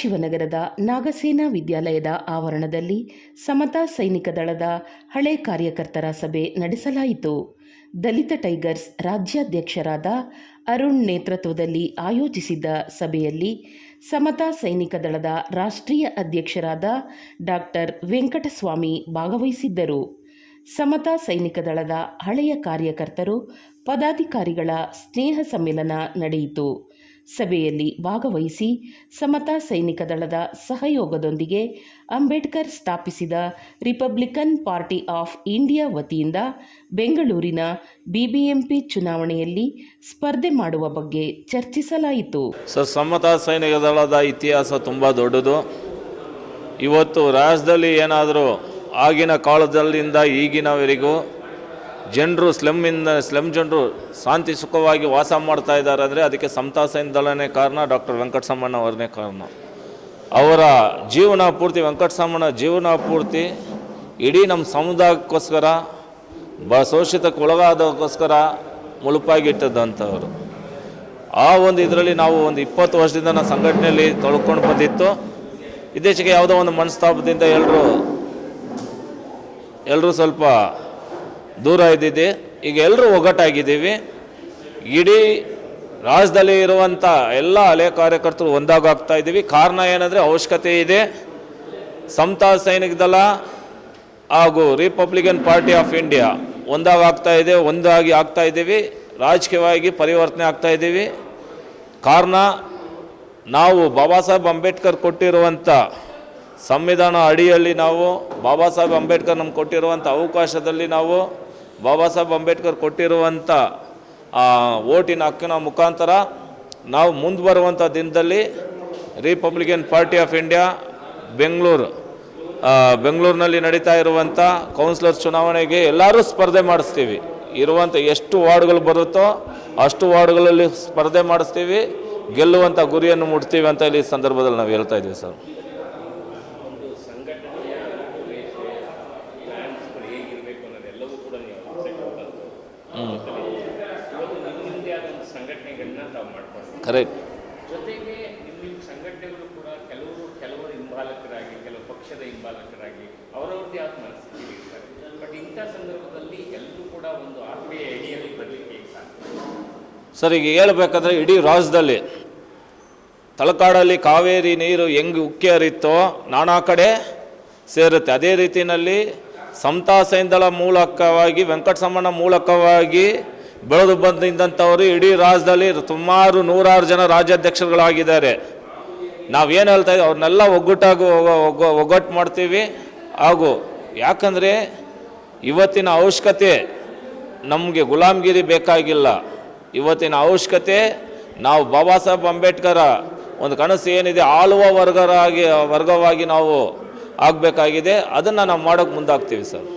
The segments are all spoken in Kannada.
ಸದಾಶಿವನಗರದ ನಾಗಸೇನಾ ವಿದ್ಯಾಲಯದ ಆವರಣದಲ್ಲಿ ಸಮತಾ ಸೈನಿಕ ದಳದ ಹಳೆ ಕಾರ್ಯಕರ್ತರ ಸಭೆ ನಡೆಸಲಾಯಿತು. ದಲಿತ ಟೈಗರ್ಸ್ ರಾಜ್ಯಾಧ್ಯಕ್ಷರಾದ ಅರುಣ್ ನೇತೃತ್ವದಲ್ಲಿ ಆಯೋಜಿಸಿದ್ದ ಸಭೆಯಲ್ಲಿ ಸಮತಾ ಸೈನಿಕ ದಳದ ರಾಷ್ಟ್ರೀಯ ಅಧ್ಯಕ್ಷರಾದ ಡಾಕ್ಟರ್ ವೆಂಕಟಸ್ವಾಮಿ ಭಾಗವಹಿಸಿದ್ದರು. ಸಮತಾ ಸೈನಿಕ ದಳದ ಹಳೆಯ ಕಾರ್ಯಕರ್ತರು ಪದಾಧಿಕಾರಿಗಳ ಸ್ನೇಹ ಸಮ್ಮೇಳನ ನಡೆಯಿತು. ಸಭೆಯಲ್ಲಿ ಭಾಗವಹಿಸಿ ಸಮತಾ ಸೈನಿಕ ದಳದ ಸಹಯೋಗದೊಂದಿಗೆ ಅಂಬೇಡ್ಕರ್ ಸ್ಥಾಪಿಸಿದ ರಿಪಬ್ಲಿಕನ್ ಪಾರ್ಟಿ ಆಫ್ ಇಂಡಿಯಾ ವತಿಯಿಂದ ಬೆಂಗಳೂರಿನ ಬಿಬಿಎಂಪಿ ಚುನಾವಣೆಯಲ್ಲಿ ಸ್ಪರ್ಧೆ ಮಾಡುವ ಬಗ್ಗೆ ಚರ್ಚಿಸಲಾಯಿತು. ಸಮತಾ ಸೈನಿಕ ದಳದ ಇತಿಹಾಸ ತುಂಬ ದೊಡ್ಡದು. ಇವತ್ತು ರಾಜ್ಯದಲ್ಲಿ ಏನಾದರೂ ಆಗಿನ ಕಾಲದಲ್ಲಿಂದ ಈಗಿನವರೆಗೂ ಜನರು ಸ್ಲಮ್ ಜನರು ಶಾಂತಿ ಸುಖವಾಗಿ ವಾಸ ಮಾಡ್ತಾ ಇದ್ದಾರೆ ಅಂದರೆ ಅದಕ್ಕೆ ಸಮತಾ ಸೈನಿಕ ದಳನೇ ಕಾರಣ, ಡಾಕ್ಟರ್ ವೆಂಕಟಸ್ವಾಮಣ್ಣ ಅವರೇ ಕಾರಣ. ಅವರ ಜೀವನ ಪೂರ್ತಿ, ವೆಂಕಟಸ್ವಾಮಣ್ಣ ಜೀವನ ಪೂರ್ತಿ ಇಡೀ ನಮ್ಮ ಸಮುದಾಯಕ್ಕೋಸ್ಕರ, ಶೋಷಿತಕ್ಕೆ ಒಳಗಾದಕ್ಕೋಸ್ಕರ ಮುಳುಪಾಗಿಟ್ಟದಂಥವರು. ಆ ಒಂದು ಇದರಲ್ಲಿ ನಾವು ಒಂದು 20 ವರ್ಷದಿಂದ ನಾವು ಸಂಘಟನೆಯಲ್ಲಿ ತೊಳ್ಕೊಂಡು ಬಂದಿತ್ತು. ಇತ್ತೀಚೆಗೆ ಯಾವುದೋ ಒಂದು ಮನಸ್ತಾಪದಿಂದ ಎಲ್ಲರೂ ಸ್ವಲ್ಪ ದೂರ ಇದ್ದಿದ್ದೆ. ಈಗ ಎಲ್ಲರೂ ಒಗ್ಗಟ್ಟಾಗಿದ್ದೀವಿ. ಇಡೀ ರಾಜ್ಯದಲ್ಲಿ ಇರುವಂಥ ಎಲ್ಲ ಹಳೆ ಕಾರ್ಯಕರ್ತರು ಒಂದಾಗ್ತಾ ಇದ್ದೀವಿ. ಕಾರಣ ಏನಂದರೆ ಅವಶ್ಯಕತೆ ಇದೆ. ಸಮತಾ ಸೈನಿಕ ದಳ ಹಾಗೂ ರಿಪಬ್ಲಿಕನ್ ಪಾರ್ಟಿ ಆಫ್ ಇಂಡಿಯಾ ಒಂದಾಗಿ ಆಗ್ತಾ ಇದ್ದೀವಿ. ರಾಜಕೀಯವಾಗಿ ಪರಿವರ್ತನೆ ಆಗ್ತಾ ಇದ್ದೀವಿ. ಕಾರಣ ನಾವು ಬಾಬಾ ಸಾಹೇಬ್ ಅಂಬೇಡ್ಕರ್ ಕೊಟ್ಟಿರುವಂಥ ಸಂವಿಧಾನ ಅಡಿಯಲ್ಲಿ ನಾವು ಬಾಬಾ ಸಾಹೇಬ್ ಅಂಬೇಡ್ಕರ್ ನಮ್ಗೆ ಕೊಟ್ಟಿರುವಂಥ ಅವಕಾಶದಲ್ಲಿ ನಾವು ಬಾಬಾ ಸಾಹೇಬ್ ಅಂಬೇಡ್ಕರ್ ಕೊಟ್ಟಿರುವಂಥ ಓಟಿನ ಹಕ್ಕಿನ ಮುಖಾಂತರ ನಾವು ಮುಂದೆ ಬರುವಂಥ ದಿನದಲ್ಲಿ ರಿಪಬ್ಲಿಕನ್ ಪಾರ್ಟಿ ಆಫ್ ಇಂಡಿಯಾ ಬೆಂಗಳೂರಿನಲ್ಲಿ ನಡೀತಾ ಇರುವಂಥ ಕೌನ್ಸಿಲರ್ ಚುನಾವಣೆಗೆ ಎಲ್ಲರೂ ಸ್ಪರ್ಧೆ ಮಾಡಿಸ್ತೀವಿ. ಇರುವಂಥ ಎಷ್ಟು ವಾರ್ಡ್ಗಳು ಬರುತ್ತೋ ಅಷ್ಟು ವಾರ್ಡ್ಗಳಲ್ಲಿ ಸ್ಪರ್ಧೆ ಮಾಡಿಸ್ತೀವಿ. ಗೆಲ್ಲುವಂಥ ಗುರಿಯನ್ನು ಮುಟ್ತೀವಿ ಅಂತ ಇಲ್ಲಿ ಸಂದರ್ಭದಲ್ಲಿ ನಾವು ಹೇಳ್ತಾ ಇದ್ದೀವಿ ಸರ್. ಕರೆಕ್ಟ್. ಜೊತೆಗೆ ಇಲ್ಲಿ ಸಂಘಟನೆಗಳು ಕೂಡ ಕೆಲವರು ಹಿಂಬಾಲಕರಾಗಿ, ಕೆಲವು ಪಕ್ಷದ ಹಿಂಬಾಲಕರಾಗಿ ಅವರವ್ರದ್ದೇ ಆದ ಮನಸ್ಥಿತಿ ಇರ್ತಾರೆ. ಬಟ್ ಇಂಥ ಸಂದರ್ಭದಲ್ಲಿ ಎಲ್ಲರೂ ಕೂಡ ಒಂದು ಆತ್ಮೀಯ ಅಡಿಯಲ್ಲಿ ಬರಲಿಕ್ಕೆ ಸಾಧ್ಯ. ಸರ್, ಈಗ ಹೇಳಬೇಕಾದ್ರೆ ಇಡೀ ರಾಜ್ಯದಲ್ಲಿ ತಲಕಾಡಲ್ಲಿ ಕಾವೇರಿ ನೀರು ಹೆಂಗೆ ಉಕ್ಕಿ ಹರಿತ್ತೋ ನಾನಾ ಕಡೆ ಸೇರುತ್ತೆ. ಅದೇ ರೀತಿಯಲ್ಲಿ ಸಮತಾ ಸೈನಿಕ ದಳ ಮೂಲಕವಾಗಿ, ವೆಂಕಟಸ್ವಾಮಣ್ಣ ಮೂಲಕವಾಗಿ ಬೆಳೆದು ಬಂದಿದ್ದಂಥವರು ಇಡೀ ರಾಜ್ಯದಲ್ಲಿ ಸುಮಾರು 100 ಜನ ರಾಜ್ಯಾಧ್ಯಕ್ಷರುಗಳಾಗಿದ್ದಾರೆ. ನಾವೇನು ಹೇಳ್ತಾ ಇದ್ದೀವಿ ಅವ್ರನ್ನೆಲ್ಲ ಒಗ್ಗಟ್ಟು ಮಾಡ್ತೀವಿ. ಹಾಗೂ ಯಾಕಂದರೆ ಇವತ್ತಿನ ಅವಶ್ಯಕತೆ ನಮಗೆ ಗುಲಾಮ್ಗಿರಿ ಬೇಕಾಗಿಲ್ಲ. ಇವತ್ತಿನ ಅವಶ್ಯಕತೆ ನಾವು ಬಾಬಾ ಸಾಹೇಬ್ ಅಂಬೇಡ್ಕರ ಒಂದು ಕನಸು ಏನಿದೆ, ಆಳುವ ವರ್ಗವಾಗಿ ನಾವು ಆಗಬೇಕಾಗಿದೆ. ಅದನ್ನು ನಾವು ಮಾಡೋಕ್ಕೆ ಮುಂದಾಗ್ತೀವಿ ಸರ್.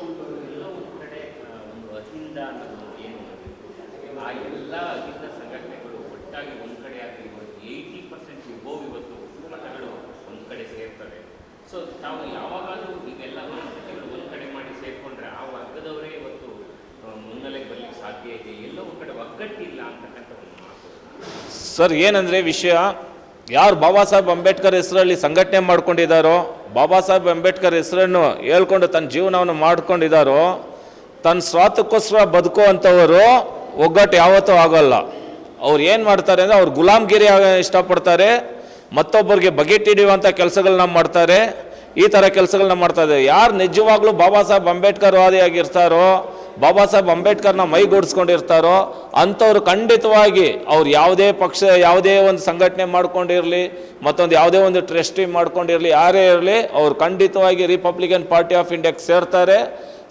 ಸರ್, ಏನಂದರೆ ವಿಷಯ, ಯಾರು ಬಾಬಾ ಸಾಹೇಬ್ ಅಂಬೇಡ್ಕರ್ ಹೆಸರಲ್ಲಿ ಸಂಘಟನೆ ಮಾಡ್ಕೊಂಡಿದ್ದಾರೋ, ಬಾಬಾ ಸಾಹೇಬ್ ಅಂಬೇಡ್ಕರ್ ಹೆಸರನ್ನು ಹೇಳ್ಕೊಂಡು ತನ್ನ ಜೀವನವನ್ನು ಮಾಡ್ಕೊಂಡಿದ್ದಾರೋ, ತನ್ನ ಸ್ವಾರ್ಥಕ್ಕೋಸ್ಕರ ಬದುಕುವಂಥವರು ಒಗ್ಗಟ್ಟು ಯಾವತ್ತೂ ಆಗೋಲ್ಲ. ಅವ್ರು ಏನು ಮಾಡ್ತಾರೆ ಅಂದರೆ ಅವ್ರು ಗುಲಾಮ್ಗಿರಿ ಇಷ್ಟಪಡ್ತಾರೆ, ಮತ್ತೊಬ್ಬರಿಗೆ ಬಗೆಟಿಡಿಯುವಂಥ ಕೆಲಸಗಳನ್ನ ಮಾಡ್ತಾರೆ. ಈ ಥರ ಕೆಲಸಗಳನ್ನ ಮಾಡ್ತಾರೆ. ಯಾರು ನಿಜವಾಗ್ಲೂ ಬಾಬಾ ಸಾಹೇಬ್ ಅಂಬೇಡ್ಕರ್ ವಾದಿಯಾಗಿರ್ತಾರೋ, ಬಾಬಾ ಸಾಹೇಬ್ ಅಂಬೇಡ್ಕರ್ನ ಮೈಗೂಡಿಸ್ಕೊಂಡಿರ್ತಾರೋ ಅಂಥವ್ರು ಖಂಡಿತವಾಗಿ ಅವ್ರು ಯಾವುದೇ ಪಕ್ಷ, ಯಾವುದೇ ಒಂದು ಸಂಘಟನೆ ಮಾಡ್ಕೊಂಡಿರಲಿ, ಮತ್ತೊಂದು ಯಾವುದೇ ಒಂದು ಟ್ರಸ್ಟಿ ಮಾಡ್ಕೊಂಡಿರಲಿ, ಯಾರೇ ಇರಲಿ, ಅವ್ರು ಖಂಡಿತವಾಗಿ ರಿಪಬ್ಲಿಕನ್ ಪಾರ್ಟಿ ಆಫ್ ಇಂಡಿಯಾಕ್ಕೆ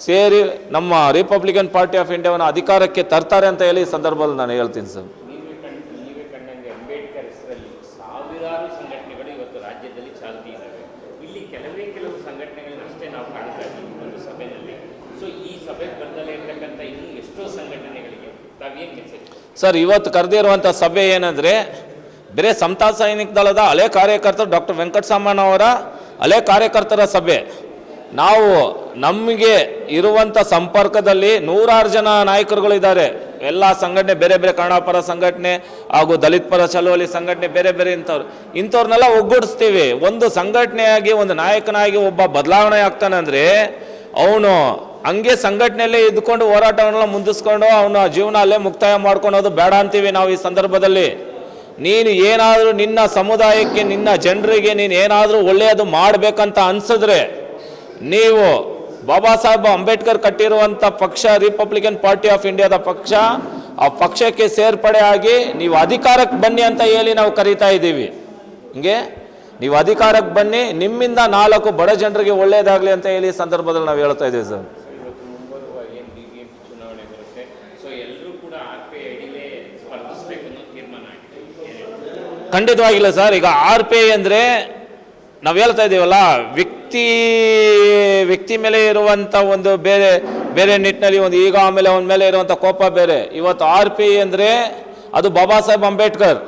ಸೇರಿ ನಮ್ಮ ರಿಪಬ್ಲಿಕನ್ ಪಾರ್ಟಿ ಆಫ್ ಇಂಡಿಯಾವನ್ನು ಅಧಿಕಾರಕ್ಕೆ ತರ್ತಾರೆ ಅಂತ ಹೇಳಿ ಈ ಸಂದರ್ಭದಲ್ಲಿ ನಾನು ಹೇಳ್ತೀನಿ ಸರ್. ನೀವೇ ಕಂಡಂಗೆ ಅಂಬೇಡ್ಕರ್ ಹೆಸರಲ್ಲಿ ಸಾವಿರಾರು ಸಂಘಟನೆಗಳು ಇವತ್ತು ರಾಜ್ಯದಲ್ಲಿ ಚಾಲ್ತಿ ಇದ್ದಾವೆ. ಇಲ್ಲಿ ಕೆಲವು ಸಂಘಟನೆಗಳನ್ನಷ್ಟೇ ನಾವು ಕಾಣ್ತಾ ಇದ್ದೀವಿ ಒಂದು ಸಭೆಯಲ್ಲಿ. ಸೊ ಈ ಸಭೆಗೆ ಬರ್ದಲೇ ಇರ್ತಕ್ಕಂಥ ಇನ್ನೂ ಎಷ್ಟೋ ಸಂಘಟನೆಗಳಿಗೆ ತಾವೇನು ಮೆಸೇಜ್? ಸರ್, ಇವತ್ತು ಕರೆದಿರುವಂಥ ಸಭೆ ಏನಂದರೆ ಬೇರೆ ಸಮತಾ ಸೈನಿಕ ದಳದ ಹಳೆ ಕಾರ್ಯಕರ್ತರು ಡಾಕ್ಟರ್ ವೆಂಕಟಸ್ವಾಮಣ್ಣ ಅವರ ಹಳೆ ಕಾರ್ಯಕರ್ತರ ಸಭೆ. ನಾವು ನಮಗೆ ಇರುವಂಥ ಸಂಪರ್ಕದಲ್ಲಿ ನೂರಾರು ಜನ ನಾಯಕರುಗಳಿದ್ದಾರೆ. ಎಲ್ಲ ಸಂಘಟನೆ ಬೇರೆ ಬೇರೆ ಕನ್ನಡ ಪರ ಸಂಘಟನೆ ಹಾಗೂ ದಲಿತ ಪರ ಚಳವಳಿ ಸಂಘಟನೆ ಬೇರೆ ಬೇರೆ ಇಂಥವ್ರನ್ನೆಲ್ಲ ಒಗ್ಗೂಡಿಸ್ತೀವಿ. ಒಂದು ಸಂಘಟನೆಯಾಗಿ ಒಂದು ನಾಯಕನಾಗಿ ಒಬ್ಬ ಬದಲಾವಣೆ ಆಗ್ತಾನೆ ಅಂದರೆ ಅವನು ಹಂಗೆ ಸಂಘಟನೆಯಲ್ಲೇ ಇದ್ಕೊಂಡು ಹೋರಾಟವನ್ನೆಲ್ಲ ಮುಂದಿಸ್ಕೊಂಡು ಅವನ ಜೀವನ ಅಲ್ಲೇ ಮುಕ್ತಾಯ ಮಾಡ್ಕೊಳೋದು ಬೇಡ ಅಂತೀವಿ ನಾವು ಈ ಸಂದರ್ಭದಲ್ಲಿ. ನೀನು ಏನಾದರೂ ನಿನ್ನ ಸಮುದಾಯಕ್ಕೆ ನಿನ್ನ ಜನರಿಗೆ ನೀನು ಏನಾದರೂ ಒಳ್ಳೆಯದು ಮಾಡಬೇಕಂತ ಅನ್ಸಿದ್ರೆ ನೀವು ಬಾಬಾ ಸಾಹೇಬ್ ಅಂಬೇಡ್ಕರ್ ಕಟ್ಟಿರುವಂಥ ಪಕ್ಷ ರಿಪಬ್ಲಿಕನ್ ಪಾರ್ಟಿ ಆಫ್ ಇಂಡಿಯಾದ ಪಕ್ಷ, ಆ ಪಕ್ಷಕ್ಕೆ ಸೇರ್ಪಡೆ ಆಗಿ ನೀವು ಅಧಿಕಾರಕ್ಕೆ ಬನ್ನಿ ಅಂತ ಹೇಳಿ ನಾವು ಕರೀತಾ ಇದ್ದೀವಿ. ಹಿಂಗೆ ನೀವು ಅಧಿಕಾರಕ್ಕೆ ಬನ್ನಿ, ನಿಮ್ಮಿಂದ 4 ಬಡ ಜನರಿಗೆ ಒಳ್ಳೆಯದಾಗಲಿ ಅಂತ ಹೇಳಿ ಸಂದರ್ಭದಲ್ಲಿ ನಾವು ಹೇಳ್ತಾ ಇದ್ದೀವಿ ಸರ್. ಇವತ್ತು ಮುಂಬರುವ ಏನು BBMP ಚುನಾವಣೆ ಬರುತ್ತೆ, ಸೊ ಎಲ್ಲರೂ ಕೂಡ RPI ಅಡಿಲೇ ಸ್ಪರ್ಧಿಸಬೇಕು ಅನ್ನೋ ತೀರ್ಮಾನ ಆಗಿದೆ. ಖಂಡಿತವಾಗಿಲ್ಲ ಸರ್. ಈಗ RPI ಅಂದರೆ ನಾವು ಹೇಳ್ತಾ ಇದ್ದೀವಲ್ಲ, ವ್ಯಕ್ತಿ ಮೇಲೆ ಇರುವಂಥ ಒಂದು ಬೇರೆ ಬೇರೆ ನಿಟ್ಟಿನಲ್ಲಿ ಒಂದು ಈಗ ಆಮೇಲೆ ಅವನ ಮೇಲೆ ಇರುವಂಥ ಕೋಪ ಬೇರೆ. ಇವತ್ತು RPI ಅಂದರೆ ಅದು ಬಾಬಾ ಸಾಹೇಬ್ ಅಂಬೇಡ್ಕರ್.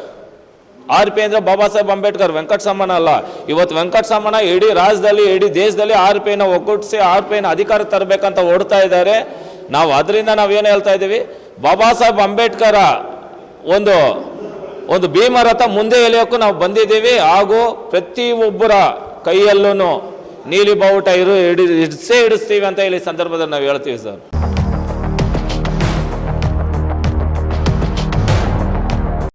RPI ಅಂದರೆ ಬಾಬಾ ಸಾಹೇಬ್ ಅಂಬೇಡ್ಕರ್, ವೆಂಕಟಸಾಮಣ್ಣ ಅಲ್ಲ. ಇವತ್ತು ವೆಂಕಟಸಾಮಣ್ಣ ಇಡೀ ರಾಜ್ಯದಲ್ಲಿ ಇಡೀ ದೇಶದಲ್ಲಿ RPIನ ಒಗ್ಗೂಡಿಸಿ RPIನ ಅಧಿಕಾರ ತರಬೇಕಂತ ಓಡ್ತಾ ಇದ್ದಾರೆ. ನಾವು ಅದರಿಂದ ನಾವೇನು ಹೇಳ್ತಾ ಇದ್ದೀವಿ, ಬಾಬಾ ಸಾಹೇಬ್ ಅಂಬೇಡ್ಕರ ಒಂದು ಭೀಮರಥ ಮುಂದೆ ಎಳೆಯೋಕ್ಕೂ ನಾವು ಬಂದಿದ್ದೀವಿ. ಹಾಗೂ ಪ್ರತಿಯೊಬ್ಬರ ಕೈಯಲ್ಲೂ ನೀಲಿ ಬಾವುಟ ಇಡಿಸ್ತೀವಿ ಅಂತ ಹೇಳಿ ಸಂದರ್ಭದಲ್ಲಿ ನಾವು ಹೇಳ್ತೀವಿ ಸರ್.